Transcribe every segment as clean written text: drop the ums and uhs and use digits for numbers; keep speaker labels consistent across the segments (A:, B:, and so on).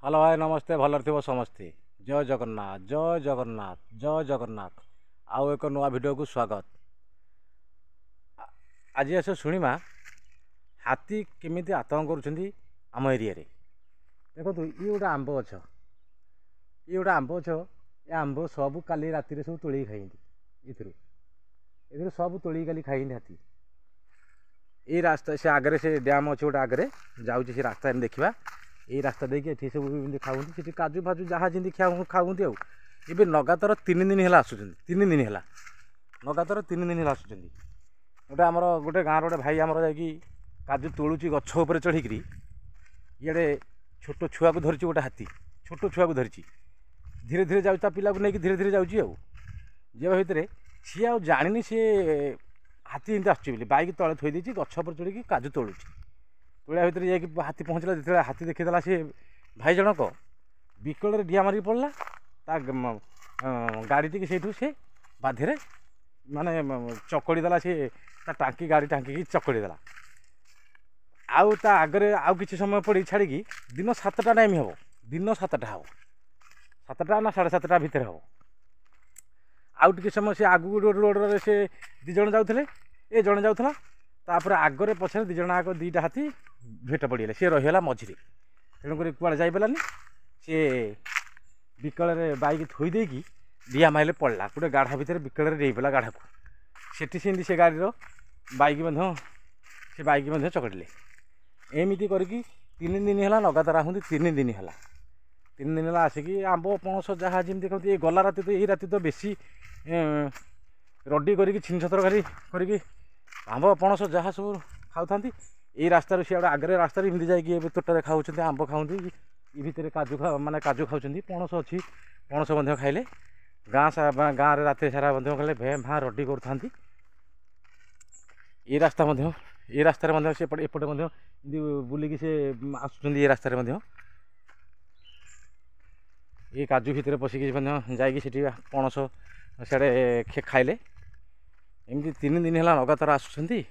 A: Hello भाई नमस्ते भल थो समस्ते जय जगन्नाथ जय जगन्नाथ जय जगन्नाथ आउ एक नुआ वीडियो को स्वागत। आज आस शुणा हाथी केमी आतंक करम एरिया देखो ये गोटे आंब गछ ये गोटे आंब गछ ये आंब सब काली राति सब तोड़ खाई सब तोड़ काली खाई हाथी ये रास्ता से आगे से डैम अच्छे गोटे आगे जाऊँगी से रास्ता देखा ये रास्ता देखिए सब खाऊँ से काजू फाजू जहाँ जमी खाऊँ आए लगातार 3 दिन है आसुँच 3 दिन है लगातार 3 दिन है आसुँच गोटे आमर गोटे गाँव गोटे भाई आमर जा काजू तोलुची गछ उपर चढ़ी ये छोट छुआ को धरी गोटे हाथी छोट छुआ को धरी धीरे धीरे जाऊँ पिला को लेकिन धीरे धीरे जाऊँ जीवा भितर सी आ जानी सी हाथी एमती आसुँच बैक तले थोड़ी गछ उपर चढ़ी काजू तोलुची तोड़ा भितर जाकि हाथी पहुँचला जो हाथी देखीदेला सी भाई जनक बिकल डिया मारिक पड़ा गाड़ी टी से बाधे माने चकड़ीदेला सी टाँकी गाड़ी टाँकी चकड़ीदेला आउ ता आगे आउ किसी समय पड़ी छाड़ी दिन 7टा टाइम हम दिन 7टा हम 7टा ना 7:30 भितर हम आउ टे समय से आगू रोड से दिज जाऊे ए जड़े जाऊला तापर आगरे पछे दिज आग 2टा हाथी भेट पड़े सी रहीगला मझे तेणुक कुआड़े जापारानी सी बिकल बैक थोदे डिया मारे पड़ा गोटे गाढ़ा भितर बिकल डेला गाढ़ा को सेठी से गाड़ी बैक से बैक चकड़े एमती करके 3 दिन है लगातार आसती 3 दिन है 3 दिन है आसिक आंब पणस जहाँ जमी देखते ये गला राति तो यही राति तो बेसी रडी कर छिन छतर कर आंब पणस जहाँ सब खाऊ ये रास्तार सी आगे रास्ता एमती जाए तोटा खाऊँ आंब खाऊँ ये भितर काजू माने काजू खाऊँ पणस अच्छी पणस खाइले गाँव रात सारा खाले भे भाँ रडी कर ये रास्ता से एपटे बुलिकी से आसुँच ये रास्तार ये काजू भितर पशिकी जा पणस से खाइले एमती 3 दिन है लगातार आसुँच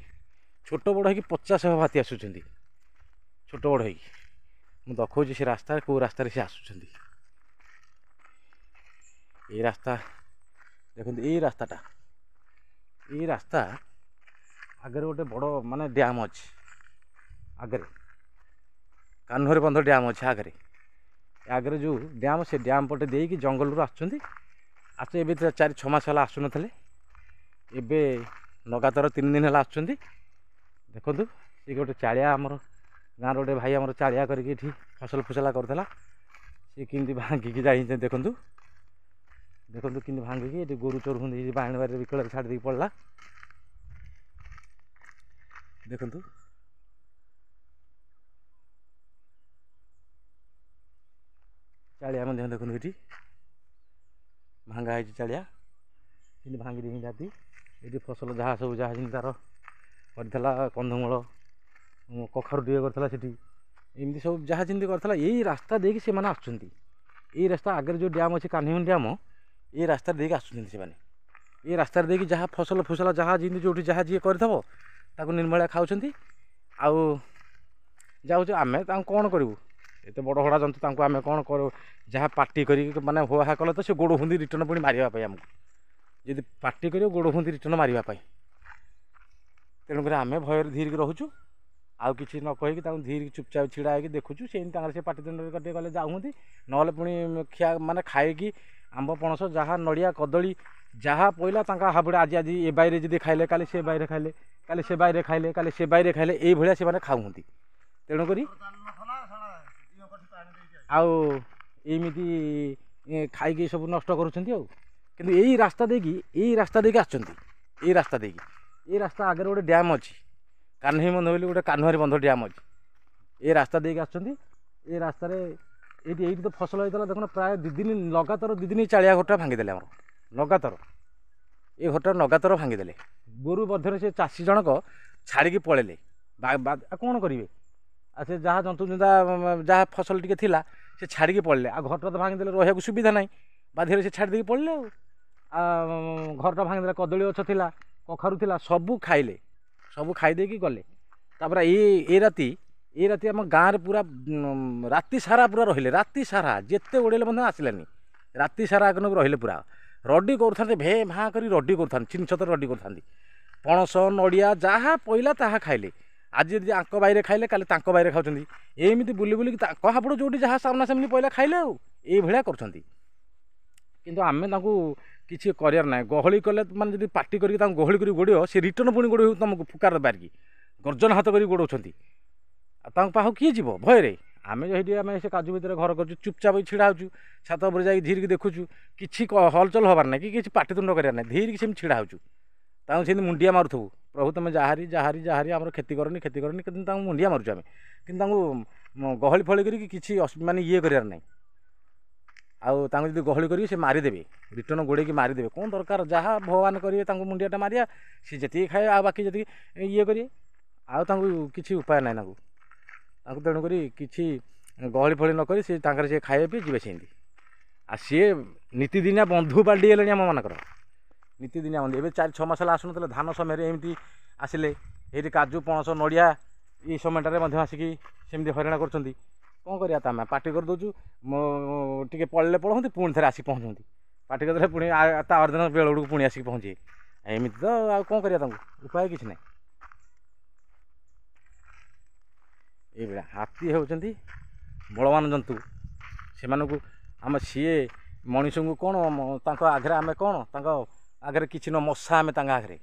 A: छोट बड़ हो 50 हाथी आसुँच छोट बड़ हो देखा से रास्ता कौ रास्तार से आसुँच ये रास्ता देखो ये रास्ता आगे गोटे बड़ माने डैम अच्छे आगे कान्हरी बंध डैम अच्छे आगे जो डैम से डैम पटे देकी जंगल आसुँच ए 4-6 मास है आसुन एबे लगातार 3 दिन है आसुँच देखु ये गोटे चालिया आमर गाँव गोटे भाई आमर चालिया करके फसल फसला करता सी कि भांगिकी जाए देखु देखु कि भांगिकी ये गोरु चोर हूँ बाणी बारे विकल छाड़ दी पड़ा देखु चालिया देखु ये भांगा है चालिया कि भांगी दी जाती ये फसल जहाँ सब जहाँ जमी तार कर कंधमूल कखारू टे करमती सब जहाँ जमी कर यही रास्ता देखिए से आसुँच ये रास्ता आगे जो डैम अच्छे कान्ही डैम ये रास्ता देखिए आसुँच से ये रास्ता देखिए जहाँ फसल फसला जहाँ जमी जो जहाँ जी कर निर्मला खाऊँ आउ जाऊँ आम कौन करूँ एत बड़ हड़ा जंतु आम कौन कर जहाँ पार्टी कर माने हो हा कले तो से गोड़ हुंदी रिटर्न पुणी मारे आमको जदि पार्टी कर गोड़ हुंदी रिटर्न मारे तेणुक आम भय धीर रोचु आउ कि न कहीकि धीर चुपचाप छिड़ा हो देखुचु से पाटिदंड कटे गले जाऊँगी ना पुणी खिया माने खाई आंब पणस जहाँ नड़िया कदली जहाँ पहला हाबुड़ा आज आज ए बैरे जब खाइले काली से बैरे खाइले काली से बैरे खाइले काली से बैरे खाइले ये भाया से खाऊँ तेणुक आमती खाई सब नष्ट कर यही रास्ता देखिए आसुँच ये रास्ता आगे गोटे डैम अच्छी कान्ही बंध बोली गोटे कान्हरी बंध डैम अच्छी ये रास्ता देखिए आसुँच ये रास्तार ये तो फसल होता देखो प्राय 2 दिन लगातार 2 दिन चालिया घरटा भांगीदे आम लगातार ये घरटा लगातार भांगीदे गोरु मध्य से चाषी जनक छाड़ी पड़े कौन करेंगे से जहाँ जंतु जहाँ फसल टी थी से छाड़ी पड़े आ घरटा तो भांगीदे रहा सुविधा ना बाधे से छाड़ी पड़े घरटा भांगीदे कदली गछ थी कखारू थी सब खाइले सब खाईदे गले तापर ये राति ଏ ରାତି ଆମ ଗାଁରେ ପୁରା ରାତି ସାରା ପୁରା ରହିଲେ, ରାତି ସାରା ଯେତେ ଉଡ଼େଇଲେ ମଧ୍ୟ ଆସିଲାନି, ରାତି ସାରା ଆଗନକୁ ରହିଲେ ପୁରା ରଡ଼ି କରୁଥାନ୍ତି, ଭେ ଭାଁ କରି ରଡ଼ି କରୁଥାନ୍ତି, ଛିନ ଛତର ରଡ଼ି କରୁଥାନ୍ତି। ପଣସ ନଡ଼ିଆ ଯାହା ପଇଲା ତାହା ଖାଇଲେ। ଆଜି ଯଦି ଆଙ୍କ ବାଇରେ ଖାଇଲେ କାଲି ତାଙ୍କ ବାଇରେ ଖାଉଛନ୍ତି, ଏମିତି ବୁଲି ବୁଲିକି ତାଙ୍କ ହାବୁଡ଼ ଯେଉଁଠି ଯାହା ସାମ୍ନା ସାମ୍ନି ପଇଲା ଖାଇଲେ ଆଉ ଏଇଭଳିଆ କରୁଛନ୍ତି। କିନ୍ତୁ ଆମେ ତାଙ୍କୁ କିଛି କରିବାର ନାହିଁ। ଗହଳି କଲେ ମାନେ ଯଦି ପାଟି କରିକି ତାଙ୍କୁ ଗହଳି କରି ଗୋଡ଼ିବ, ସେ ରିଟର୍ନ ପୁଣି ଗୋଡ଼ିବ ତୁମକୁ ଫୁକାର ବାରିକି ଗର୍ଜନ ହାତ କରି ଗୋଡ଼ଉଛନ୍ତି। ଆଉ ତାଙ୍କ ପାଖକୁ କିଏ ଯିବ ଭୟରେ? ଆମେ ସେଇଠି ଆମେ ସେ କାଜୁ ଭିତରେ ଘର କରୁଛୁ, ଚୁପଚାପ ଛିଡ଼ା ହେଉଛୁ, ଛାତ ଉପରେ ଯାଇକି ଧୀରିକି ଦେଖୁଛୁ, କିଛି ହଲଚଲ ହେବାର ନାହିଁ କି କିଛି ପାଟିତୁଣ୍ଡ କରିବାର ନାହିଁ, ଧୀରିକି ସେମିତି ଛିଡ଼ା ହେଉଛୁ। ତାଙ୍କୁ ସେମିତି ମୁଣ୍ଡିଆ ମାରୁଥିବୁ, ପ୍ରଭୁ ତୁମେ ଯାହାରି ଯାହାରି ଯାହାରି ଆମର କ୍ଷତି କରନି କିନ୍ତୁ ତାଙ୍କୁ ମୁଣ୍ଡିଆ ମାରୁଛୁ ଆମେ, କିନ୍ତୁ ତାଙ୍କୁ ଗହଳି ଫଳି କରିକି କିଛି ମାନେ ଇଏ କରିବାର ନାହିଁ। ଆଉ ତାଙ୍କୁ ଯଦି ଗହଳି କରିକି ସେ ମାରିଦେବେ, ରିଟର୍ନ ଗୋଡ଼େଇକି ମାରିଦେବେ, କ'ଣ ଦରକାର? ଯାହା ଭଗବାନ କରିବେ ତାଙ୍କୁ ମୁଣ୍ଡିଆଟା ମାରିବା, ସେ ଯେତିକି ଖାଏ ଆଉ ବାକି ଯେତିକି ଇଏ କରିବେ, ଆଉ ତାଙ୍କୁ କିଛି ଉପାୟ ନାହିଁ ତାଙ୍କୁ ତେଣୁକରି କିଛି ଗହଳି ଫଳି ନ କରି ସେ ତାଙ୍କର ସିଏ ଖାଇବେ ପିଇ ଯିବେ ସେମିତି। ଆଉ ସିଏ ନୀତିଦିନିଆ ବନ୍ଧୁ ପାଲଟି ଗଲେଣି ଆମମାନଙ୍କର, ନୀତିଦିନିଆ ବନ୍ଧୁ। ଏବେ 4-6 ମାସ ହେଲା ଆସୁନଥିଲେ, ଧାନ ସମୟରେ ଏମିତି ଆସିଲେ, ଏଇଠି କାଜୁ ପଣସ ନଡ଼ିଆ ଏଇ ସମୟଟାରେ ମଧ୍ୟ ଆସିକି ସେମିତି ହଇରାଣ କରୁଛନ୍ତି। କ'ଣ କରିବା? ତା ଆମେ ପାଟି କରିଦେଉଛୁ, ଟିକେ ପଳେଇଲେ ପଳନ୍ତି, ପୁଣି ଥରେ ଆସିକି ପହଞ୍ଚନ୍ତି, ପାଟି କରିଦେଲେ ପୁଣି ତା ଅର୍ଦିନ ବେଳକୁ ପୁଣି ଆସିକି ପହଞ୍ଚିବେ। ଏମିତି ତ ଆଉ କ'ଣ କରିବା? ତାଙ୍କୁ ଉପାୟ କିଛି ନାହିଁ। ଏଇଭଳିଆ ହାତୀ ହେଉଛନ୍ତି ବଳବାନ ଜନ୍ତୁ। ସେମାନଙ୍କୁ ସିଏ ମଣିଷଙ୍କୁ କ'ଣ ତାଙ୍କ ଆଗରେ ଆମେ କ'ଣ? ତାଙ୍କ ଆଗରେ କିଛି ନ, ମଶା ଆମେ ତାଙ୍କ ଆଗରେ।